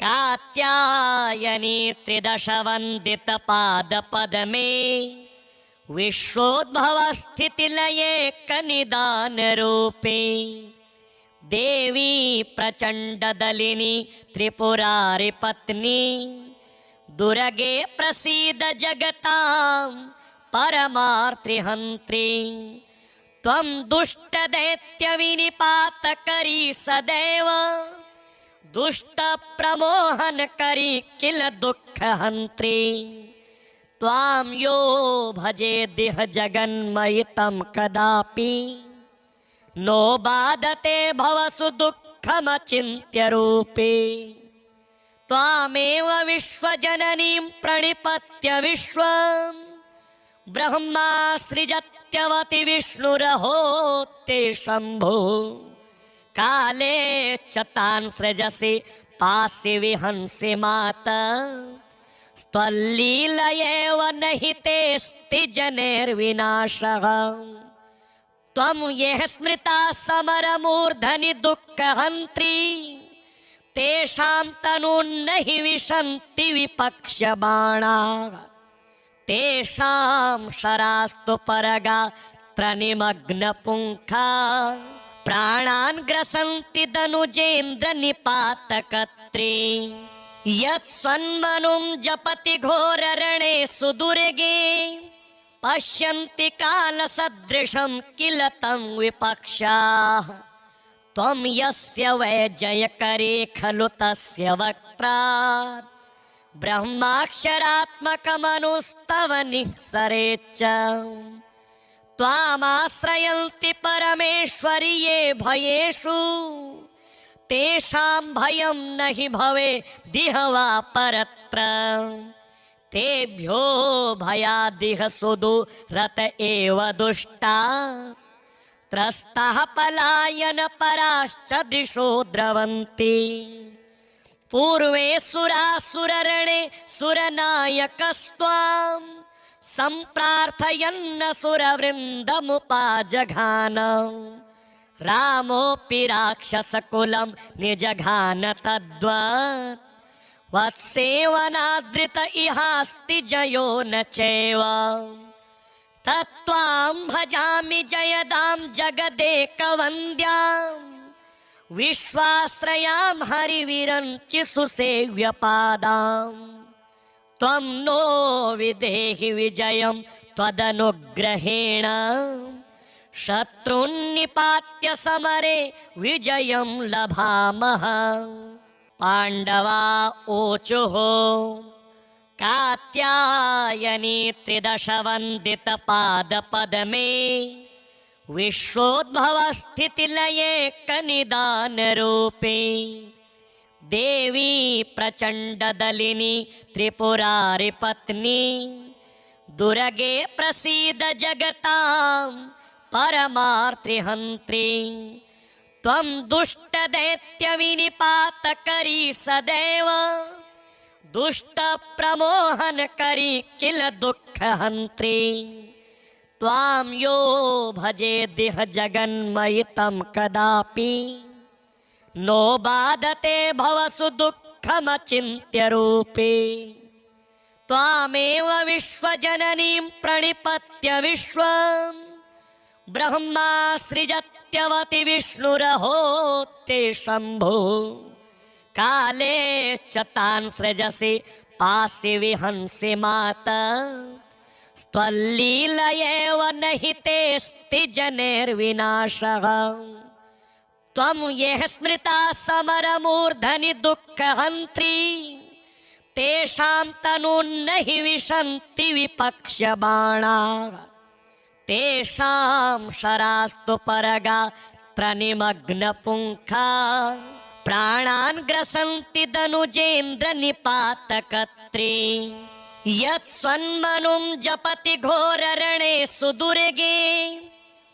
कात्यायनी त्रिदशवन्दितपादपद्मे विश्वोद्भवस्थितिलये कनिदानरूपे देवी प्रचण्डदलिनी त्रिपुरारिपत्नी दुर्गे प्रसीद जगतां परमार्तिहन्त्री त्वं दुष्टदैत्यविनिपातकरी सदैव दुष्टप्रमोहनकरी किल दुःखहन्त्री त्वां यो भजेदिह जगन्मयि तं कदापि नो बाधते भवसु दुःखमचिन्त्य रूपे त्वामेव विश्वजननीं प्रणिपत्य विश्वं ब्रह्मा सृजत्यवति विष्णुरहोत्ते शम्भो काले च तान् सृजसि पासि विहंसि माता त्वल्लीलयैव नहि तेऽस्ति जनैर्विनाशः त्वं यः स्मृता समरमूर्धनि दुःखहन्त्री तेषां तनून्न हि विशन्ति विपक्ष्यबाणाः तेषां शरास्तु परगात्र निमग्नपुङ्खा प्राणान् ग्रसन्ति दनुजेन्द्र निपातकत्री यत्स्वन्मनुं जपति घोररणे सुदुर्गे पश्यन्ति कालसदृशं किल तं विपक्षाः त्वं यस्य वैजयकरे खलु तस्य वक्त्रात् ब्रह्माक्षरात्मकमनुस्तव निःसरे च त्वामाश्रयन्ति परमेश्वरि ये भयेषु तेषां भयं न हि भवेदिह वा परत्र तेभ्यो भयादिह सुदूरत एव दुष्टाः त्रस्ताः पलायनपराश्च दिशो द्रवन्ति पूर्वे सुरासुररणे सुरनायकस्त्वां सम्प्रार्थयन्न सुरवृन्दमुपाजघान रामोऽपि राक्षसकुलं निजघान तद्वत् वत्सेवनादृत इहास्ति जयो न चैव तत्त्वां भजामि जयदां जगदेकवन्द्यां विश्वाश्रयां हरिविरञ्चि सुसेव्यपादां त्वं नो विदेहि विजयं त्वदनुग्रहेण शत्रुन्निपात्य समरे विजयं लभामः पाण्डवा ऊचुः कात्यायनी त्रिदशवन्दितपादपद्मे विश्वोद्भवस्थितिलये कनिदानरूपे देवी प्रचण्डदलिनी त्रिपुरारिपत्नी दुर्गे प्रसीद जगतां परमार्तिहन्त्री त्वं दुष्टदैत्यविनिपातकरी सदैव दुष्टप्रमोहनकरी किल दुःखहन्त्री त्वां यो भजेदिह जगन्मयि तं कदापि नो बाधते भवसु दुःखमचिन्त्य रूपे त्वामेव विश्वजननीं प्रणिपत्य विश्वं ब्रह्मा सृजत्यवति विष्णुरहोत्ते शम्भो काले च तान् सृजसि पासि विहंसि माता त्वल्लीलयैव नहि तेऽस्ति जनैर्विनाशः त्वं यः स्मृता समरमूर्धनि दुःखहन्त्री तेषां तनून्न हि विशन्ति विपक्ष्यबाणाः तेषां शरास्तु परगात्र निमग्नपुङ्खा प्राणान् ग्रसन्ति दनुजेन्द्र निपातकत्री यत्स्वन्मनुं जपति घोररणे सुदुर्गे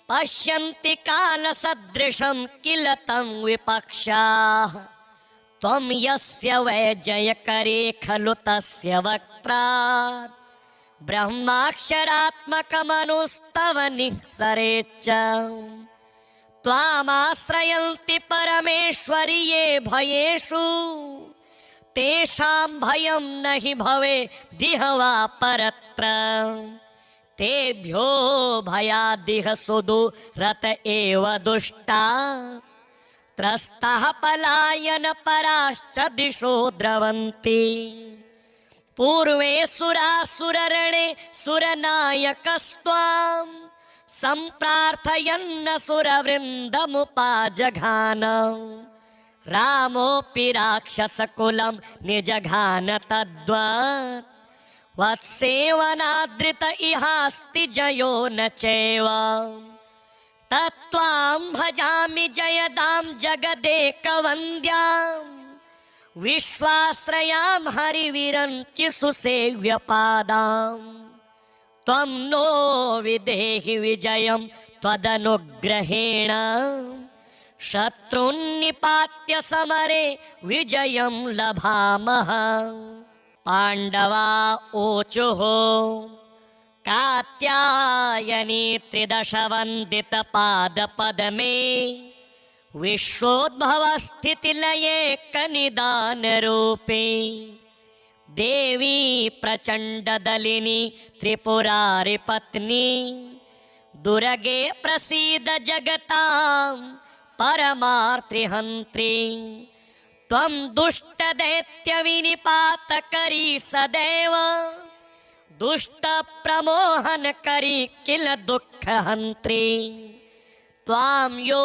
पश्यन्ति कालसदृशं किल तं विपक्षाः त्वं यस्य वैजयकरे खलु तस्य वक्त्रात् ब्रह्माक्षरात्मकमनुस्तव निःसरे च त्वामाश्रयन्ति परमेश्वरि ये भयेषु तेषां भयं नहि भवे दिह वा परत्र तेभ्यो भयादिह सुदूरत एव दुष्टाः त्रस्ताः पलायन पराश्च दिशो द्रवन्ति पूर्वे सुरासुररणे सुरनायकस्त्वां सम्प्रार्थयन्न सुरवृन्दमुपाजघान रामोऽपि राक्षसकुलं निजघान तद्वत् वत्सेवनादृत इहास्ति जयो न चैव तत्त्वां भजामि जयदां जगदेकवन्द्यां विश्वाश्रयां हरिविरञ्चि सुसेव्यपादां त्वं नो विदेहि विजयं त्वदनुग्रहेण शत्रुन्निपात्य समरे विजयं लभामः। पाण्डवा ऊचुः कात्यायनी त्रिदशवन्दितपादपद्मे विश्वोद्भवस्थितिलयेकनिदानरूपे देवी प्रचण्डदलिनी त्रिपुरारिपत्नी दुर्गे प्रसीद जगतां परमार्तिहन्त्री त्वं दुष्टदैत्यविनिपातकरी सदैव दुष्टप्रमोहनकरी किल दुःखहन्त्री त्वां यो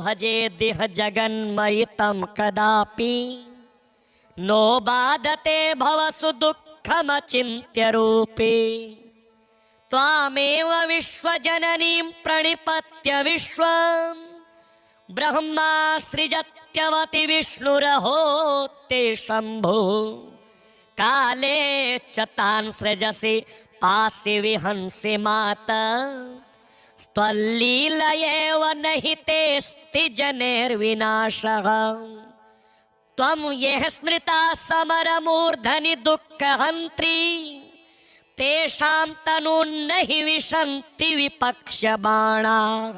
भजेदिह जगन्मयितं कदापि नो बाधते भवसु दुःखमचिन्त्यरूपे त्वामेव विश्वजननीं प्रणिपत्य विश्वं ब्रह्मा सृजत्यवति विष्णुरहोत्ते शम्भो काले च तान् सृजसि पासि विहंसि माता त्वल्लीलयैव नहि तेऽस्ति जनैर्विनाशः त्वं यः स्मृता समरमूर्धनि दुःखहन्त्री तेषां तनून्नहि विशन्ति विपक्ष्यबाणाः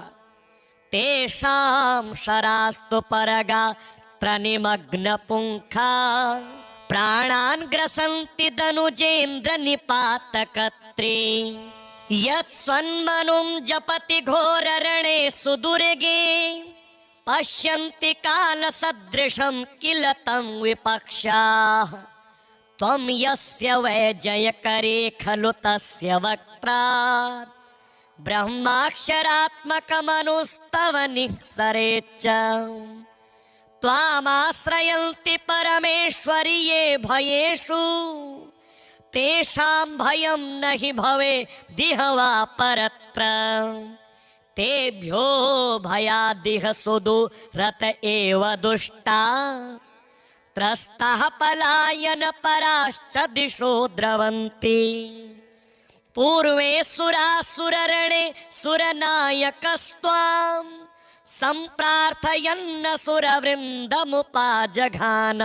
तेषां शरास्तु परगात्र निमग्नपुङ्खा प्राणान् ग्रसन्ति दनुजेन्द्र निपातकर्त्री यत्स्वन्मनुं जपति घोररणे सुदुर्गे पश्यन्ति कालसदृशं किल तं विपक्षाः त्वं यस्य वैजयकरे खलु तस्य वक्त्रात् ब्रह्माक्षरात्मकमनुस्तव निःसरे च त्वामाश्रयन्ति परमेश्वरि ये भयेषु तेषां भयं नहि भवे दिह वा परत्र तेभ्यो भयादिह सुदूरत एव दुष्टाः त्रस्ताः पलायन पराश्च दिशो द्रवन्ति पूर्वे सुरासुररणे सुरनायकस्त्वां सम्प्रार्थयन्न सुरवृन्दमुपाजघान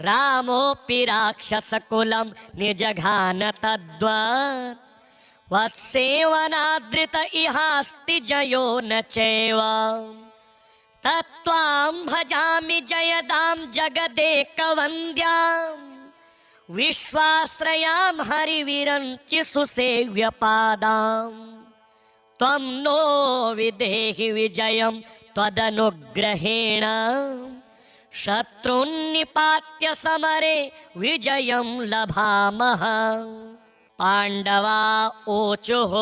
रामोऽपि राक्षसकुलं निजघान तद्वत् वत्सेवनादृत इहास्ति जयो न चैव तत्त्वां भजामि जयदां जगदेकवन्द्यां विश्वाश्रयां हरिविरञ्चि सुसेव्यपादां त्वं नो विदेहि विजयं त्वदनुग्रहेण शत्रुन्निपात्य समरे विजयं लभामः। पाण्डवा ऊचुः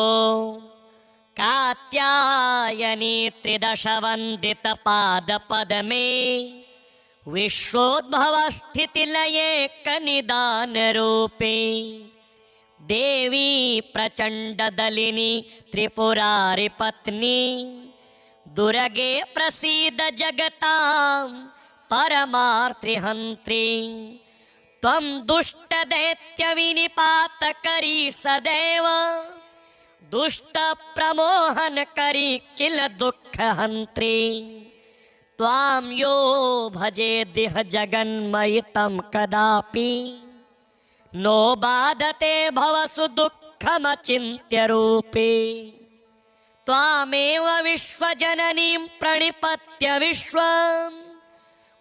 कात्यायनी त्रिदशवन्दितपादपद्मे विश्वोद्भवस्थितिलयेकनिदानरूपे देवी प्रचण्डदलिनी त्रिपुरारिपत्नी दुर्गे प्रसीद जगतां परमार्तिहन्त्री त्वं दुष्टदैत्यविनिपातकरी सदैव दुष्टप्रमोहनकरी किल दुःखहन्त्री त्वां यो भजेदिह जगन्मयितं कदापि नो बाधते भवसु दुःखमचिन्त्यरूपे त्वामेव विश्वजननीं प्रणिपत्य विश्वं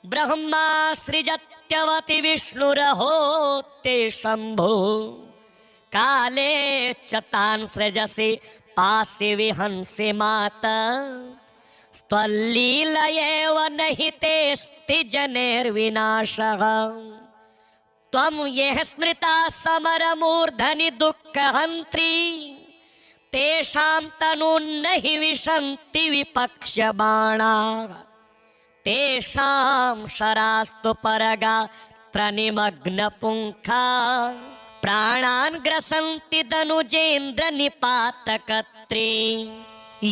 ब्रह्मा सृजत् सत्यवति विष्णुरहो ते शंभो काले च तान् सृजसि पासि विहंसि माता त्वल्लीलयैव नहि तेऽस्ति जनैर्विनाशः त्वं यः स्मृता समरमूर्धनि दुःखहन्त्री तेषां तनून्न हि विशन्ति विपक्ष्यबाणाः तेषां शरास्तु परगात्र निमग्नपुङ्खा प्राणान् ग्रसन्ति दनुजेन्द्र निपातकर्त्री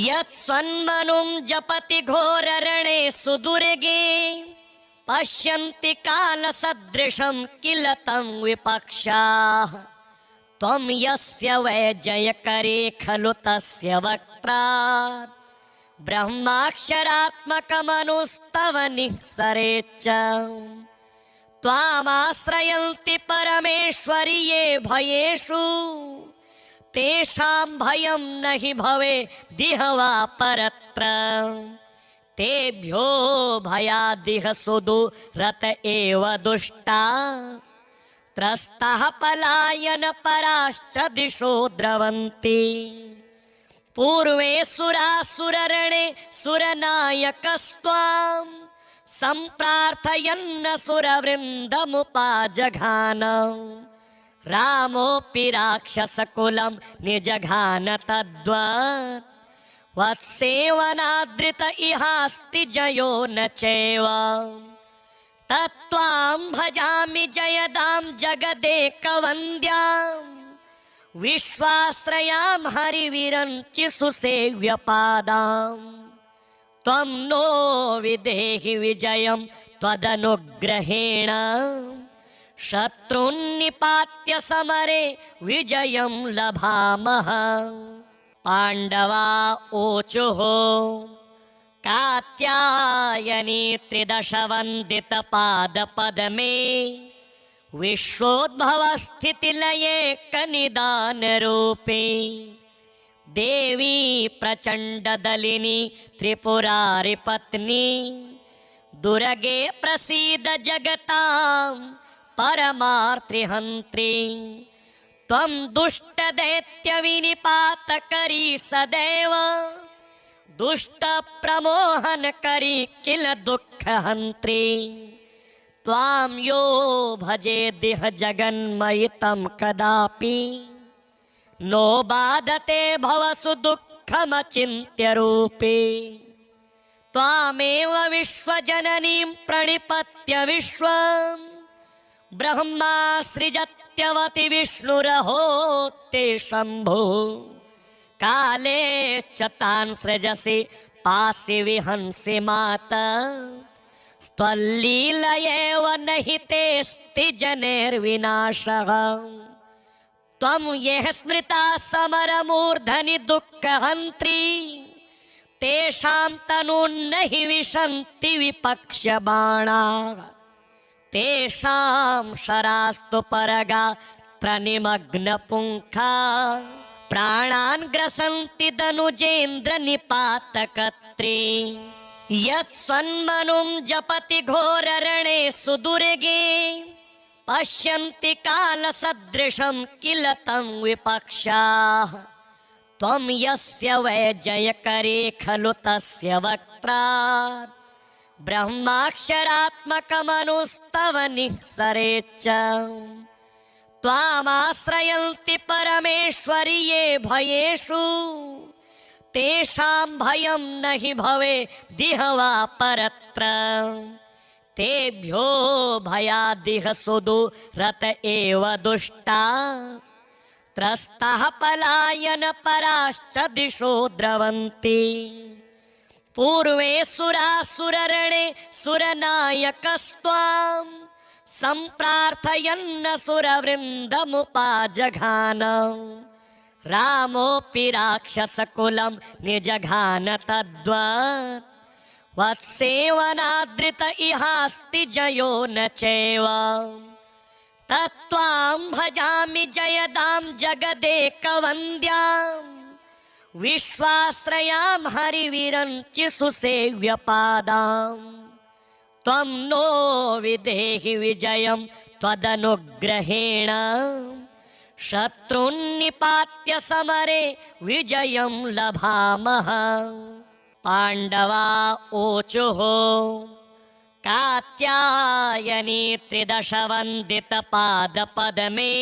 यत्स्वन्मनुं जपति घोररणे सुदुर्गे पश्यन्ति कालसदृशं किल तं विपक्षाः त्वं यस्य वैजयकरे खलु तस्य वक्त्रात् ब्रह्माक्षरात्मकमनुस्तव निःसरे च त्वामाश्रयन्ति परमेश्वरि ये भयेषु तेषां भयं न हि भवेदिह वा परत्र तेभ्यो भयादिह सुदूरत एव दुष्टाः त्रस्ताः पलायन पराश्च दिशो द्रवन्ति पूर्वे सुरासुररणे सुरनायकस्त्वां सम्प्रार्थयन्न सुरवृन्दमुपाजघान रामोऽपि राक्षसकुलं निजघान तद्वत् वत्सेवनादृत इहास्ति जयो न चैव तत्त्वां भजामि जयदां जगदेकवन्द्यां विश्वाश्रयां हरिविरञ्चिसुसेव्यपादां त्वं नो विदेहि विजयं त्वदनुग्रहेण शत्रुन्निपात्य समरे विजयं लभामः पाण्डवा ऊचुः कात्यायनी त्रिदशवन्दितपादपद्मे विश्वोद्भवस्थितिलये कनिदानरूपे देवी प्रचण्डदलिनी त्रिपुरारिपत्नी दुर्गे प्रसीद जगतां परमार्तिहन्त्री त्वं दुष्टदैत्यविनिपातकरी सदैव दुष्टप्रमोहनकरी किल दुःखहन्त्री त्वां यो भजेदिह जगन्मयि तं कदापि नो बाधते भवसु दुःखमचिन्त्य रूपे त्वामेव विश्वजननीं प्रणिपत्य विश्वं ब्रह्मा सृजत्यवति विष्णुरहो ते शंभो काले च तान् सृजसि पासि विहंसि माता त्वल्लीलयैव नहि तेऽस्ति जनैर्विनाशः त्वं यः स्मृता समरमूर्धनि दुःखहन्त्री तेषां तनून्न हि विशन्ति विपक्ष्यबाणाः तेषां शरास्तु परगात्र निमग्नपुङ्खा प्राणान् ग्रसन्ति दनुजेन्द्र निपातकर्त्री यत्स्वन्मनुं जपति घोररणे सुदुर्गे पश्यन्ति कालसदृशं किल तं विपक्षाः त्वं यस्य वैजयकरे खलु तस्य वक्त्रात् ब्रह्माक्षरात्मकमनुस्तव निःसरे च त्वामाश्रयन्ति परमेश्वरि ये भयेषु तेषां भयं न हि भवेदिह वा परत्र तेभ्यो भयादिह सुदूरत एव दुष्टाः त्रस्ताः पलायन पराश्च दिशो द्रवन्ति पूर्वे सुरासुररणे सुरनायकस्त्वां सम्प्रार्थयन्न सुरवृन्दमुपाजघान रामोऽपि राक्षसकुलं निजघान तद्वत् वत्सेवनादृत इहास्ति जयो न चैव तत्त्वां भजामि जयदां जगदेकवन्द्यां विश्वाश्रयां हरिविरञ्चिसुसेव्यपादां त्वं नो विदेहि विजयं त्वदनुग्रहेण शत्रुन्निपात्य समरे विजयं लभामः। पाण्डवा ऊचुः कात्यायनी त्रिदशवन्दितपादपद्मे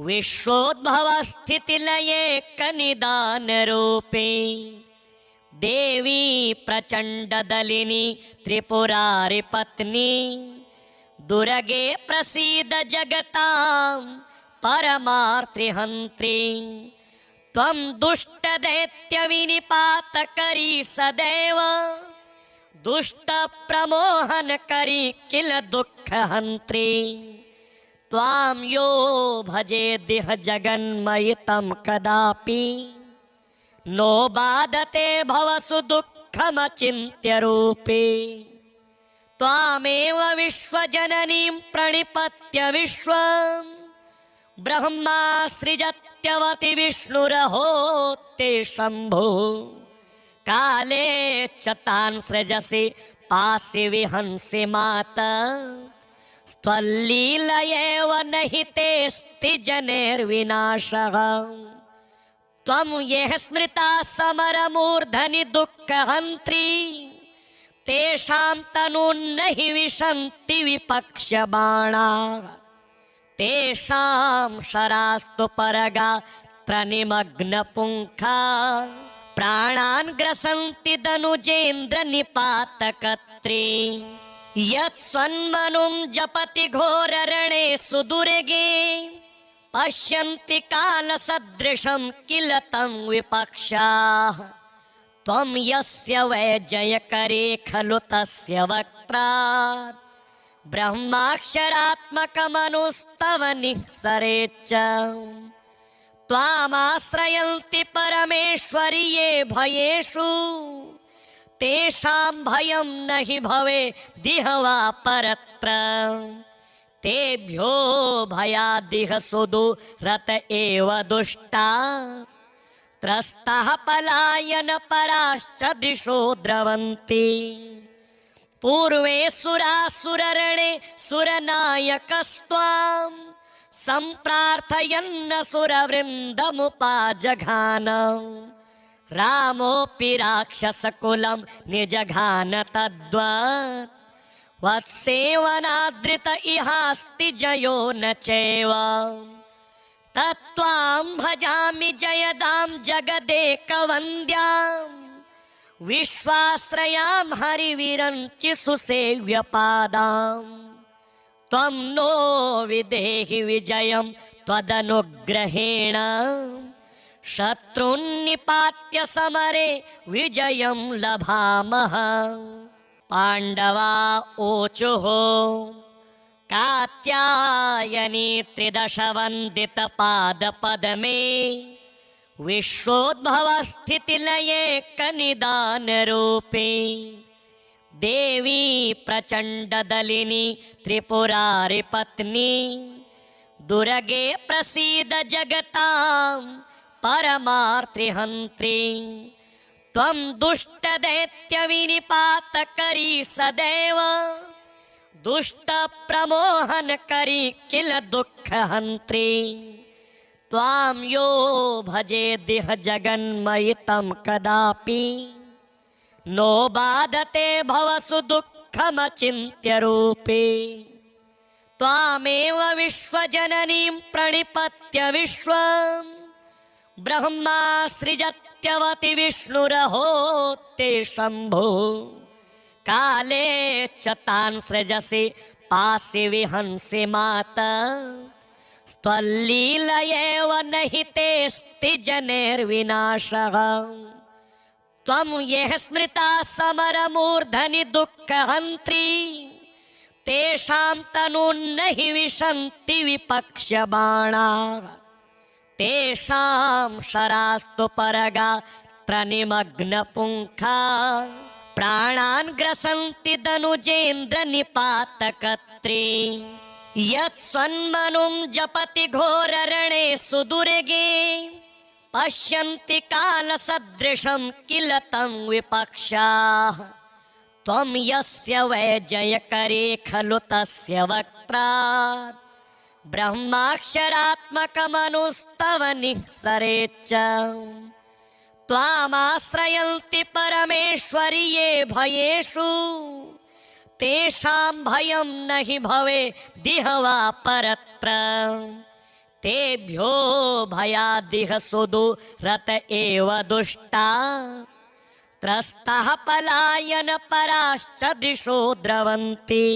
विश्वोद्भवस्थितिलये कनिदानरूपे देवी प्रचण्डदलिनी त्रिपुरारिपत्नी दुर्गे प्रसीद जगतां परमार्तिहन्त्री। त्वं दुष्टदैत्यविनिपातकरी सदैव दुष्टप्रमोहनकरी किल दुःखहन्त्री। त्वां यो भजेदिह जगन्मयितं कदापि नो बाधते भवसु दुःखमचिन्त्यरूपे। त्वामेव विश्वजननीं प्रणिपत्य विश्वं ब्रह्मा सृजत्यवति विष्णुरहोत्ते शम्भो। काले च तान् सृजसि पासि विहंसि माता त्वल्लीलयैव नहि तेऽस्ति जनैर्विनाशः। त्वं यः स्मृता समरमूर्धनि दुःखहन्त्री तेषां तनून्नहि विशन्ति विपक्ष्यबाणाः। तेषां शरास्तु परगात्र निमग्नपुङ्खा प्राणान् ग्रसन्ति दनुजेन्द्र निपातकत्री। यत्स्वन्मनुं जपति घोररणे सुदुर्गे पश्यन्ति कालसदृशं किल तं विपक्षाः। त्वं यस्य वैजयकरे खलु तस्य वक्त्रात् ब्रह्माक्षरात्मकमनुस्तव निःसरे च। त्वामाश्रयन्ति परमेश्वरि ये भयेषु तेषां भयं नहि भवेदिह वा परत्र। तेभ्यो भयादिह सुदूरत एव दुष्टाः त्रस्ताः पलायनपराश्च दिशो द्रवन्ति। पूर्वे सुरासुररणे सुरनायकस्त्वां सम्प्रार्थयन्न सुरवृन्दमुपाजघान। रामोऽपि राक्षसकुलं निजघान तद्वत् वत्सेवनादृत इहास्ति जयो न चैव। तत्त्वां भजामि जयदां जगदेकवन्द्यां विश्वाश्रयां हरिविरञ्चि सुसेव्यपादां। त्वं नो विदेहि विजयं त्वदनुग्रहेण शत्रुन्निपात्य समरे विजयं लभामः। पाण्डवा ऊचुः कात्यायनी त्रिदशवन्दितपादपद्मे विश्वोद्भवस्थितिलये कनिदानरूपे देवी प्रचण्डदलिनी त्रिपुरारिपत्नी दुर्गे प्रसीद जगतां परमार्तिहन्त्री। त्वं दुष्टदैत्यविनिपातकरी सदैव दुष्टप्रमोहनकरी किल दुःखहन्त्री। त्वां यो भजेदिह जगन्मयितं कदापि नो बाधते भवसु दुःखमचिन्त्यरूपे। त्वामेव विश्वजननीं प्रणिपत्य विश्वं ब्रह्मा सृजत्यवति विष्णुरहोत्ते शम्भो। काले च तान् सृजसि पासि विहंसि माता त्वल्लीलयैव नहि तेऽस्ति जनैर्विनाशः। त्वं यः स्मृता समरमूर्धनि दुःखहन्त्री तेषां तनून्नहि विशन्ति विपक्ष्यबाणाः। तेषां शरास्तु परगात्र निमग्नपुङ्खा प्राणान् ग्रसन्ति दनुजेन्द्र निपातकत्री। यत्स्वन्मनुं जपति घोररणे सुदुर्गे पश्यन्ति कालसदृशं किल तं विपक्षाः। त्वं यस्य वै जयकरे खलु तस्य वक्त्रात् ब्रह्माक्षरात्मकमनुस्तव निःसरे च त्वामाश्रयन्ति परमेश्वरि ये भयेषु तेषां भयं न हि भवेदिह वा परत्र तेभ्यो भयादिह सुदूरत एव दुष्टाः त्रस्तः पलायन पराश्च दिशो द्रवन्ति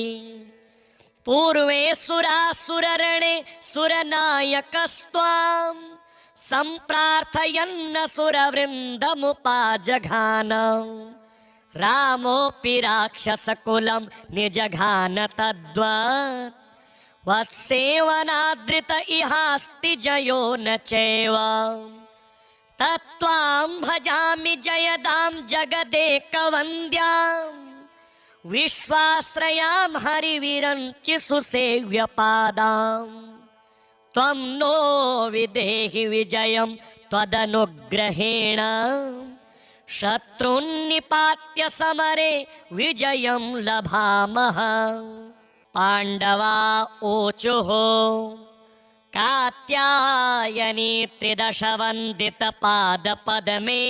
पूर्वे सुरासुररणे सुरनायकस्त्वां सम्प्रार्थयन्न सुरवृन्दमुपाजघान रामोऽपि राक्षसकुलं निजघान तद्वत् वत्सेवनादृत इहास्ति जयो न चैव तत्त्वां भजामि जयदां जगदेकवन्द्यां विश्वाश्रयां हरिविरञ्चिसुसेव्यपादां त्वं नो विदेहि विजयं त्वदनुग्रहेण शत्रुन्निपात्य समरे विजयं लभामः। पाण्डवा ऊचुः कात्यायनी त्रिदशवन्दितपादपद्मे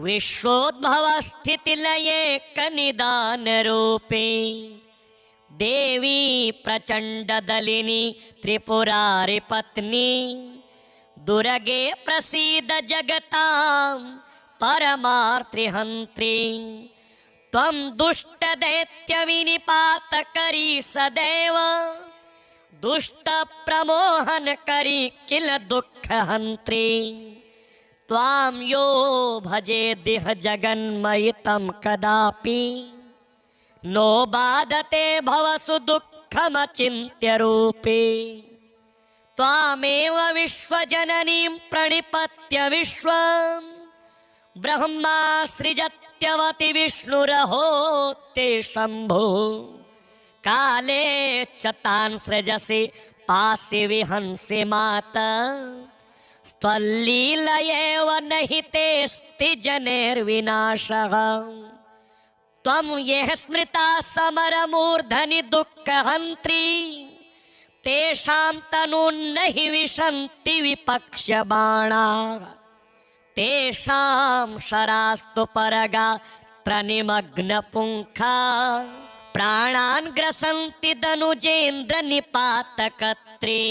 विश्वोद्भवस्थितिलये कनिदानरूपे देवी प्रचण्डदलिनी त्रिपुरारिपत्नी दुर्गे प्रसीद जगतां परमार्तिहन्त्री त्वं दुष्टदैत्यविनिपातकरी सदैव दुष्टप्रमोहनकरी किल दुःखहन्त्री त्वां यो भजेदिह जगन्मयितं कदापि नो बाधते भवसु दुःखमचिन्त्यरूपे त्वामेव विश्वजननीं प्रणिपत्य विश्वं ब्रह्मा सृजत्यवति विष्णुरहोत्ते शम्भो काले च तान् सृजसि पासि विहंसि माता त्वल्लीलयैव नहि तेऽस्ति जनैर्विनाशः त्वं यः स्मृता समरमूर्धनि दुःखहन्त्री तेषां तनून्न हि विशन्ति विपक्ष्यबाणाः तेषां शरास्तु परगात्र निमग्नपुङ्खा प्राणान् ग्रसन्ति दनुजेन्द्र निपातकर्त्री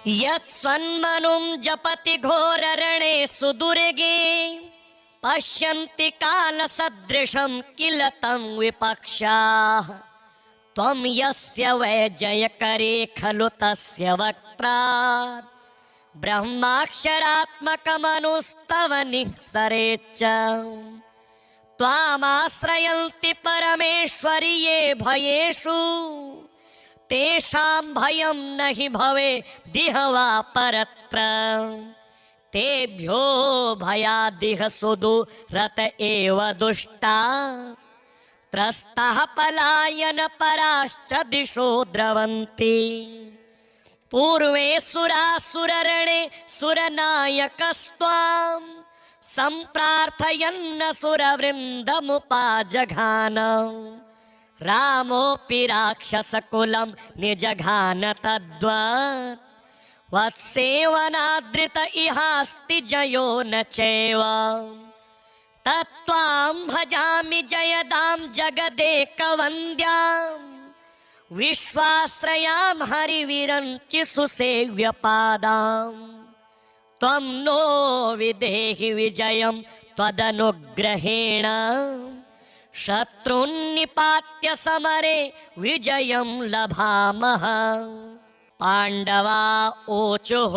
यत्स्वन्मनुं जपति घोररणे सुदुर्गे पश्यन्ति कालसदृशं किल तं विपक्षाः त्वं यस्य वै जयकरे खलु तस्य वक्त्रात् ब्रह्माक्षरात्मकमनुस्तव निःसरे च त्वामाश्रयन्ति परमेश्वरि ये भयेषु तेषां भयं न हि भवेदिह वा परत्र तेभ्यो भयादिह सुदूरत एव दुष्टाः त्रस्तः पलायन पराश्च दिशो द्रवन्ति पूर्वे सुरासुररणे सुरनायकस्त्वां सम्प्रार्थयन्न सुरवृन्दमुपाजघान रामोऽपि राक्षसकुलं निजघान तद्वत् वत्सेवनादृत इहास्ति जयो न चैव तत्त्वां भजामि जयदां जगदेकवन्द्यां विश्वाश्रयां हरिविरञ्चिसुसेव्यपादां त्वं नो विदेहि विजयं त्वदनुग्रहेण शत्रुन्निपात्य समरे विजयं लभामः। पाण्डवा ऊचुः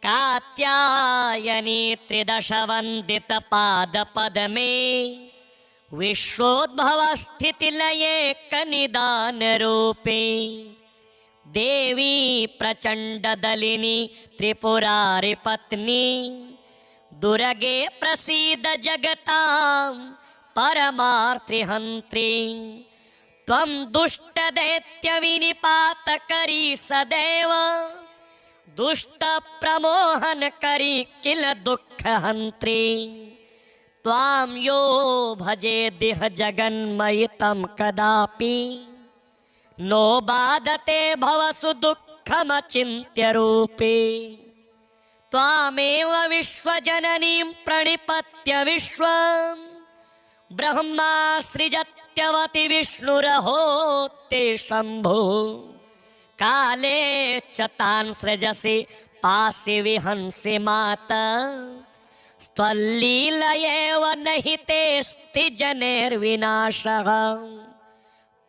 कात्यायनी त्रिदशवन्दितपादपद्मे विश्वोद्भवस्थितिलये कनिदानरूपे देवी प्रचण्डदलिनी त्रिपुरारिपत्नी दुर्गे प्रसीद जगतां परमार्तिहन्त्री त्वं दुष्टदैत्यविनिपातकरी सदैव दुष्टप्रमोहनकरी किल दुःखहन्त्री त्वां यो भजेदिह जगन्मयितं कदापि नो बाधते भवसु दुःखमचिन्त्य रूपे त्वामेव विश्वजननीं प्रणिपत्य विश्वं ब्रह्मा सृजत्यवति विष्णुरहोत्ते शम्भो काले च तान् सृजसि पासि विहंसि माता त्वल्लीलयैव नहि तेऽस्ति जनैर्विनाशः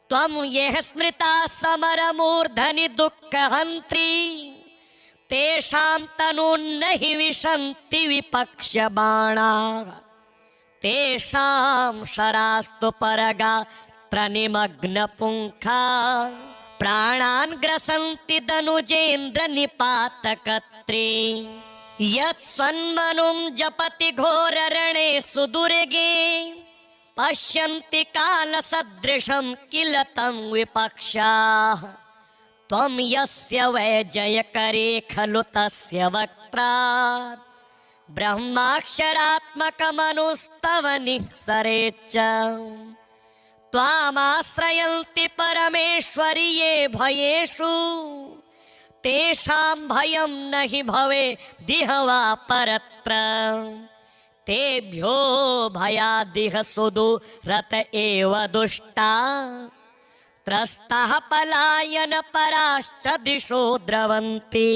त्वं यः स्मृता समरमूर्धनि दुःखहन्त्री तेषां तनून्नहि विशन्ति विपक्ष्यबाणाः तेषां शरास्तु परगात्र निमग्नपुङ्खा प्राणान् ग्रसन्ति दनुजेन्द्रनिपातकर्त्री यत्स्वन्मनुं जपति घोररणे सुदुर्गे पश्यन्ति कालसदृशं किल तं विपक्षाः त्वं यस्य वैजयकरे खलु तस्य वक्त्रात् ब्रह्माक्षरात्मकमनुस्तव निःसरे च त्वामाश्रयन्ति परमेश्वरि ये भयेषु तेषां भयं नहि भवेदिह वा परत्र तेभ्यो भयादिह सुदूरत एव दुष्टाः त्रस्ताः पलायनपराश्च दिशो द्रवन्ति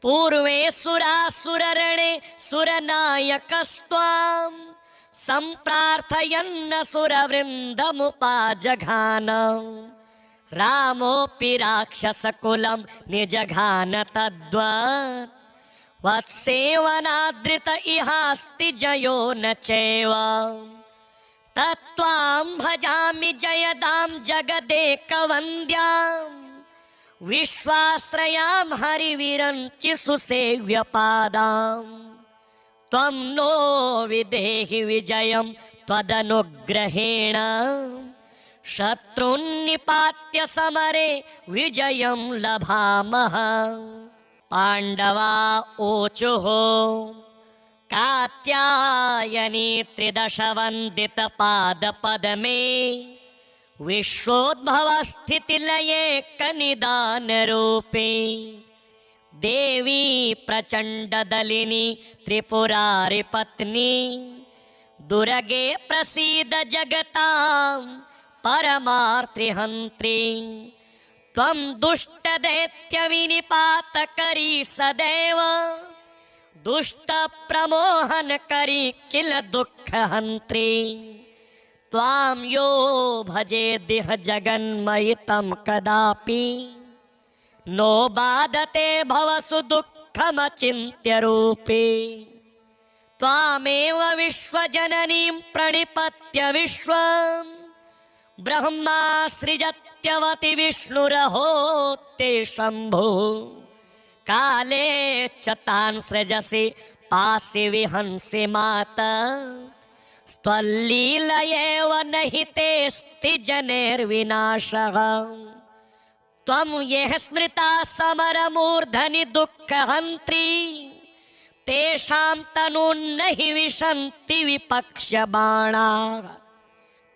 पूर्वे सुरासुररणे सुरनायकस्त्वां सम्प्रार्थयन्न सुरवृन्दमुपाजघान रामोऽपि राक्षसकुलं निजघान तद्वत् वत्सेवनादृत इहास्ति जयो न चैव तत्त्वां भजामि जयदां जगदेकवन्द्यां विश्वाश्रयां हरिविरञ्चि सुसेव्यपादां त्वं नो विदेहि विजयं त्वदनुग्रहेण शत्रुन्निपात्य समरे विजयं लभामः पाण्डवा ऊचुः कात्यायनी त्रिदशवन्दितपादपद्मे विश्वोद्भवस्थितिलये कनिदानरूपे देवी प्रचण्डदलिनी त्रिपुरारिपत्नी दुर्गे प्रसीद जगतां परमार्तिहन्त्री त्वं दुष्टदैत्यविनिपातकरी सदैव दुष्टप्रमोहनकरी किल दुःखहन्त्री त्वां यो भजेदिह जगन्मयितं कदापि नो बाधते भवसु दुःखमचिन्त्य रूपे त्वामेव विश्वजननीं प्रणिपत्य विश्वं ब्रह्मा सृजत्यवति विष्णुरहोत्ते शम्भो काले च तान् सृजसि पासि विहंसि माता त्वल्लीलयैव नहि तेऽस्ति जनैर्विनाशः त्वं यः स्मृता समरमूर्धनि दुःखहन्त्री तेषां तनून्नहि विशन्ति विपक्ष्यबाणाः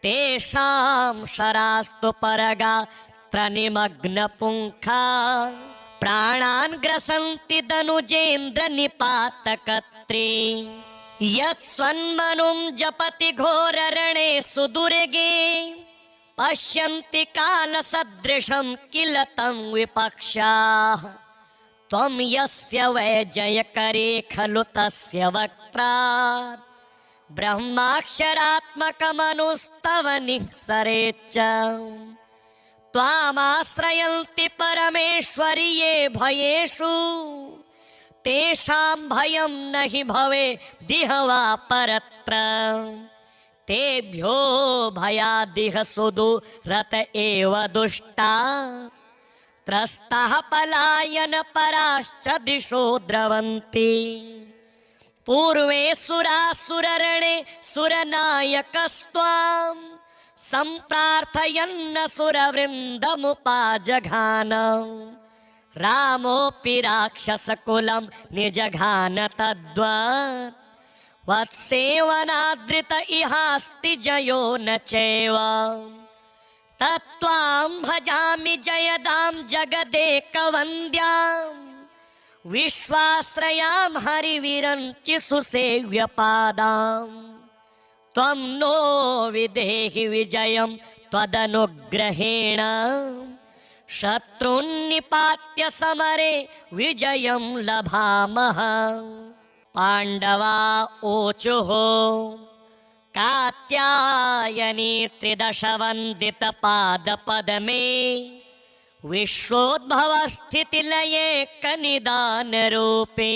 तेषां शरास्तु परगात्र निमग्नपुङ्खा प्राणान् ग्रसन्ति दनुजेन्द्रनिपातकर्त्री यत्स्वन्मनुं जपति घोररणे सुदुर्गे पश्यन्ति कालसदृशं किल तं विपक्षाः त्वं यस्य वैजयकरे खलु तस्य वक्त्रात् ब्रह्माक्षरात्मकमनुस्तव निःसरे च त्वामाश्रयन्ति परमेश्वरि ये भयेषु तेषां भयं नहि भवेदिह वा परत्र तेभ्यो भयादिह सुदूरत एव दुष्टाः त्रस्ताः पलायनपराश्च दिशो द्रवन्ति पूर्वे सुरासुररणे सुरनायकस्त्वां सम्प्रार्थयन्न सुरवृन्दमुपाजघान रामोऽपि राक्षसकुलं निजघान तद्वत् वत्सेवनादृत इहास्ति जयो न चैव तत्त्वां भजामि जयदां जगदेकवन्द्यां विश्वाश्रयां हरिविरञ्चिसुसेव्यपादां त्वं नो विदेहि विजयं त्वदनुग्रहेण शत्रुन्निपात्य समरे विजयं लभामः। पाण्डवा ऊचुः कात्यायनी त्रिदशवन्दितपादपद्मे विश्वोद्भवस्थितिलये कनिदानरूपे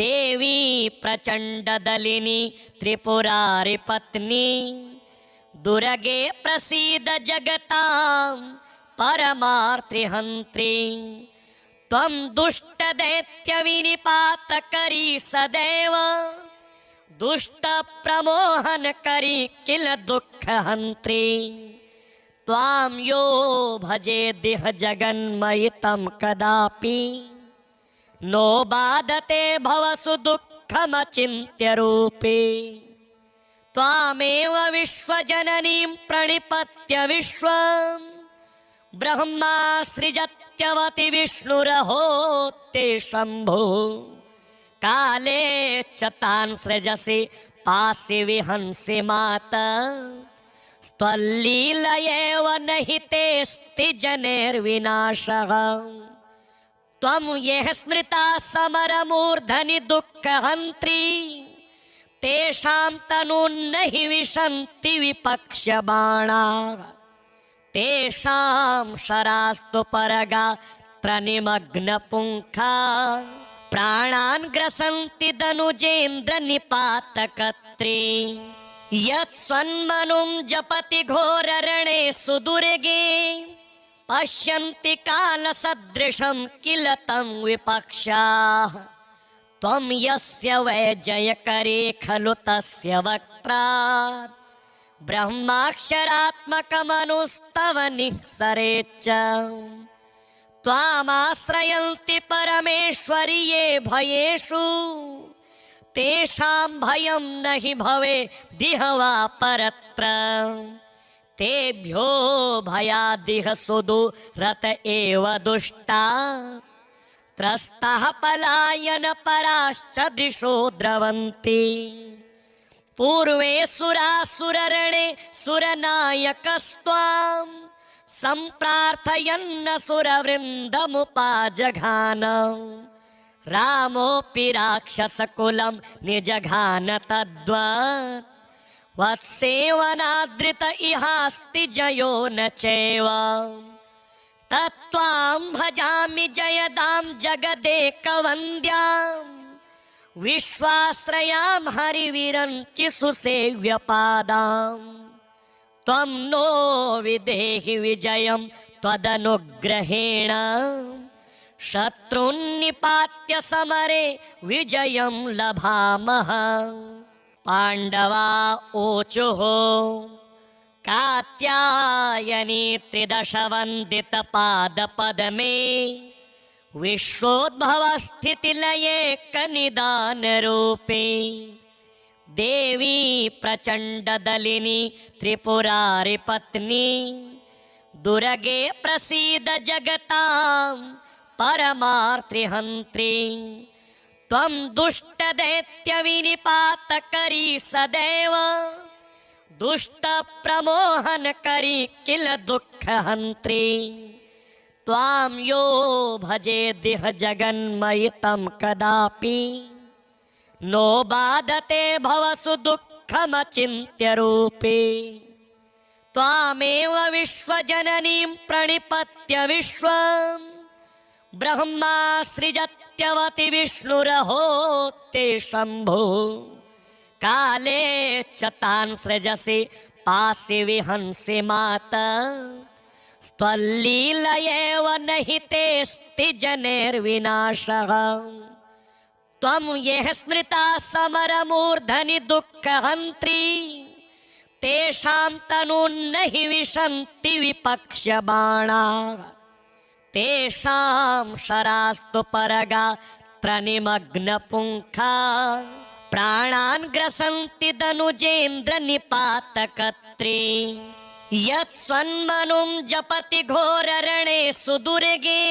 देवी प्रचण्डदलिनी त्रिपुरारिपत्नी दुर्गे प्रसीद जगतां परमार्तिहन्त्री त्वं दुष्टदैत्यविनिपातकरी सदैव दुष्टप्रमोहनकरी किल दुःखहन्त्री त्वां यो भजेदिह जगन्मयि तं कदापि नो बाधते भवसु दुःखमचिन्त्य रूपे त्वामेव विश्वजननीं प्रणिपत्य विश्वं ब्रह्मा सृजत्यवति विष्णुरहोत्ते शम्भो काले च तान् सृजसि पासि विहंसि माता त्वल्लीलयैव नहि तेऽस्ति जनैर्विनाशः त्वं यः स्मृता समरमूर्धनि दुःखहन्त्री तेषां तनून्नहि विशन्ति विपक्ष्यबाणाः तेषां शरास्तु परगात्र निमग्नपुङ्खा प्राणान् ग्रसन्ति दनुजेन्द्रनिपातकर्त्री यत्स्वन्मनुं जपति घोररणे सुदुर्गे पश्यन्ति कालसदृशं किल तं विपक्षाः त्वं यस्य वैजयकरे खलु तस्य वक्त्रात् ब्रह्माक्षरात्मकमनुस्तव निःसरे च त्वामाश्रयन्ति परमेश्वरि ये भयेषु तेषां भयं नहि भवेदिह वा परत्र तेभ्यो भयादिह सुदूरत एव दुष्टाः त्रस्ताः पलायनपराश्च दिशो द्रवन्ति पूर्वे सुरासुररणे सुरनायकस्त्वां सम्प्रार्थयन्न सुरवृन्दमुपाजघान रामोऽपि राक्षसकुलं निजघान तद्वत् वत्सेवनादृत इहास्ति जयो न चैव तत्त्वां भजामि जयदां जगदेकवन्द्यां विश्वाश्रयां हरिविरञ्चिसुसेव्यपादां त्वं नो विदेहि विजयं त्वदनुग्रहेण शत्रुन्निपात्य समरे विजयं लभामः। पाण्डवा ऊचुः कात्यायनी त्रिदशवन्दितपादपद्मे विश्वोद्भवस्थितिलये कनिदानरूपे देवी प्रचण्डदलिनी त्रिपुरारिपत्नी दुर्गे प्रसीद जगतां परमार्तिहन्त्री त्वं दुष्टदैत्यविनिपातकरी सदैव दुष्टप्रमोहनकरी किल दुःखहन्त्री त्वां यो भजेदिह जगन्मयि तं कदापि नो बाधते भवसु दुःखमचिन्त्य रूपे त्वामेव विश्वजननीं प्रणिपत्य विश्वं ब्रह्मा सृजत्यवति विष्णुरहोत्ते शम्भो काले च तान् सृजसि पासि विहंसि माता त्वल्लीलयैव नहि तेऽस्ति जनैर्विनाशः त्वं यः स्मृता समरमूर्धनि दुःखहन्त्री तेषां तनून्नहि विशन्ति विपक्ष्यबाणाः तेषां शरास्तु परगात्र निमग्नपुङ्खा प्राणान् ग्रसन्ति दनुजेन्द्र निपातकत्रे यत्स्वन्मनुं जपति घोररणे सुदुर्गे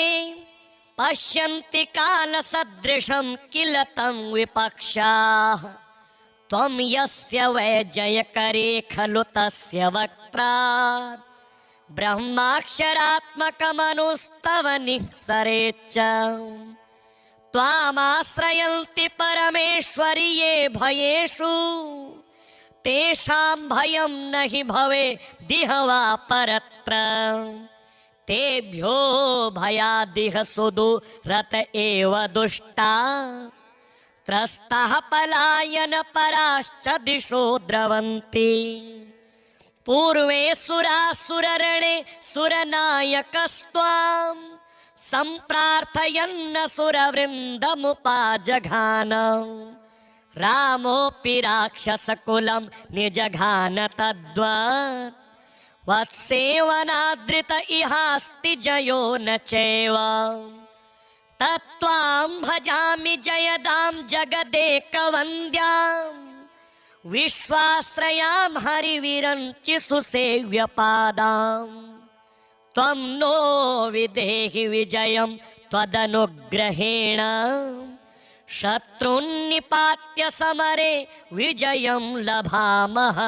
पश्यन्ति कालसदृशं किल तं विपक्षाः त्वं यस्य वै जयकरे खलु तस्य वक्त्रात् ब्रह्माक्षरात्मकमनुस्तव निःसरे च त्वामाश्रयन्ति परमेश्वरि ये भयेषु तेषां भयं न हि भवेदिह वा परत्र तेभ्यो भयादिह सुदूरत एव दुष्टाः त्रस्ताः पलायन पराश्च दिशो द्रवन्ति पूर्वे सुरासुररणे सुरनायकस्त्वां सम्प्रार्थयन्न सुरवृन्दमुपाजघान रामोऽपि राक्षसकुलं निजघान तद्वत् वत्सेवनादृत इहास्ति जयो न चैव तत्त्वां भजामि जयदां जगदेकवन्द्यां विश्वाश्रयां हरिविरञ्चि सुसेव्यपादां त्वं नो विदेहि विजयं त्वदनुग्रहेण शत्रुन्निपात्य समरे विजयं लभामः।